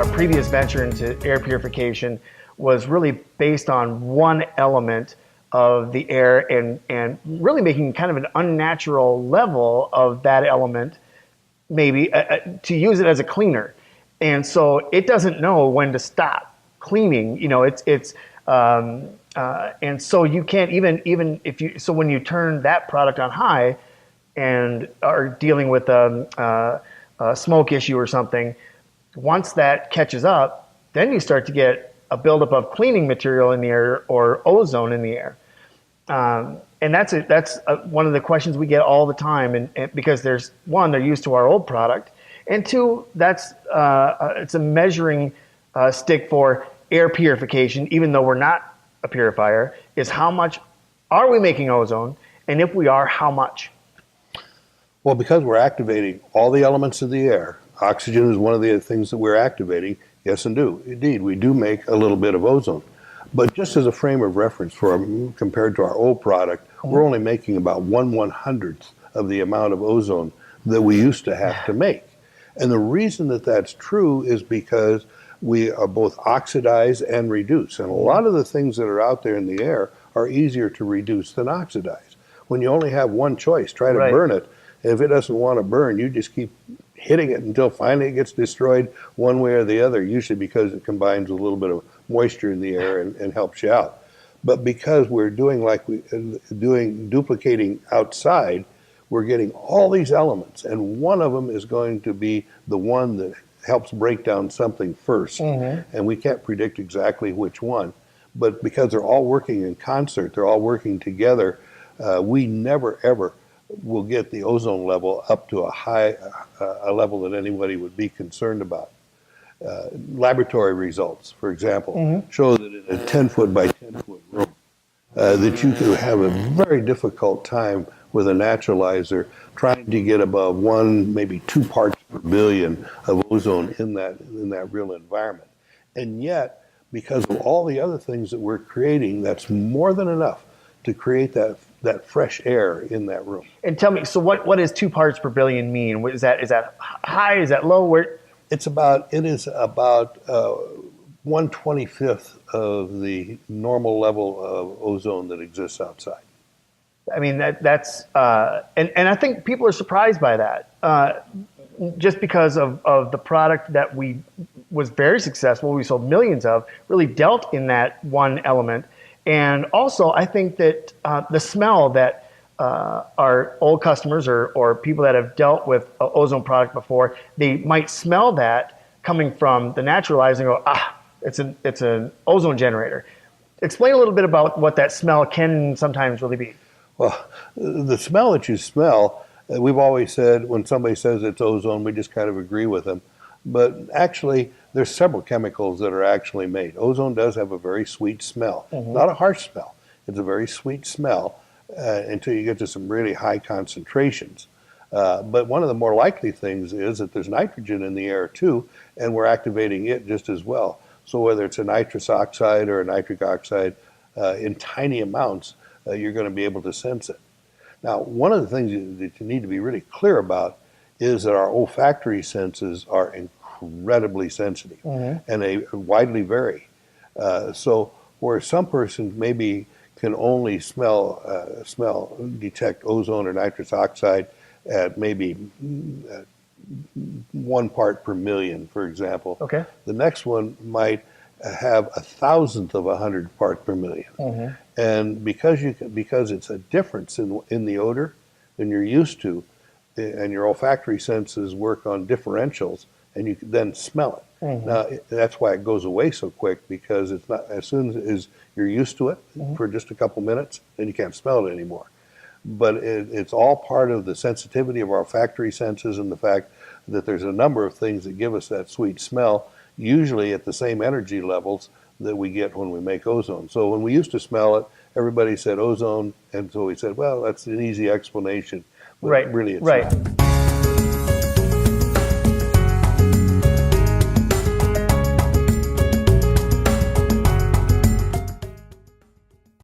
our previous venture into air purification was really based on one element of the air and really making kind of an unnatural level of that element, maybe to use it as a cleaner. And so it doesn't know when to stop cleaning. You know, and so you can't even if you, so when you turn that product on high and are dealing with a smoke issue or something, once that catches up, then you start to get a buildup of cleaning material in the air or ozone in the air. And that's one of the questions we get all the time. And because there's one, they're used to our old product, and two, it's a measuring stick for air purification, even though we're not a purifier, is how much are we making ozone? And if we are, how much? Well, because we're activating all the elements of the air, oxygen is one of the things that we're activating. Yes, indeed, we do make a little bit of ozone. But just as a frame of reference compared to our old product, we're only making about 1/100th of the amount of ozone that we used to have to make. And the reason that that's true is because we are both oxidize and reduce. And a lot of the things that are out there in the air are easier to reduce than oxidize. When you only have one choice, try to burn it. And if it doesn't want to burn, you just keep hitting it until finally it gets destroyed one way or the other, usually because it combines with a little bit of moisture in the air and helps you out. But because we're duplicating outside, we're getting all these elements, and one of them is going to be the one that helps break down something first. And we can't predict exactly which one. But because they're all working in concert, they're all working together, we never ever will get the ozone level up to a level that anybody would be concerned about. Laboratory results, for example, show that in a 10-foot by 10-foot room, that you could have a very difficult time with a naturalizer trying to get above 1, maybe 2 parts per billion of ozone in that real environment. And yet, because of all the other things that we're creating, that's more than enough to create that fresh air in that room. And tell me, so what does 2 parts per billion mean? Is that high? Is that low? Where? It is about 1/25th of the normal level of ozone that exists outside. I mean, that's and I think people are surprised by that, just because of the product that was very successful, we sold millions of, really dealt in that one element. And also, I think that the smell that our old customers or people that have dealt with an ozone product before, they might smell that coming from the naturalizer and go, it's an ozone generator. Explain a little bit about what that smell can sometimes really be. Well, the smell that you smell, we've always said when somebody says it's ozone, we just kind of agree with them. But actually, there's several chemicals that are actually made. Ozone does have a very sweet smell. Not a harsh smell. It's a very sweet smell until you get to some really high concentrations. But one of the more likely things is that there's nitrogen in the air too, and we're activating it just as well. So whether it's a nitrous oxide or a nitric oxide in tiny amounts, you're going to be able to sense it. Now, one of the things that you need to be really clear about is that our olfactory senses are incredibly sensitive, and they widely vary. So where some persons maybe can only detect ozone or nitrous oxide at maybe 1 part per million, for example. Okay. The next one might have 1,000th of 100 parts per million. And because it's a difference in the odor than you're used to, and your olfactory senses work on differentials, and you can then smell it. Now, that's why it goes away so quick, because it's not, as soon as you're used to it for just a couple minutes, then you can't smell it anymore. But it's all part of the sensitivity of our olfactory senses and the fact that there's a number of things that give us that sweet smell, usually at the same energy levels that we get when we make ozone. So when we used to smell it, everybody said ozone, and so we said, well, that's an easy explanation. But really it's not.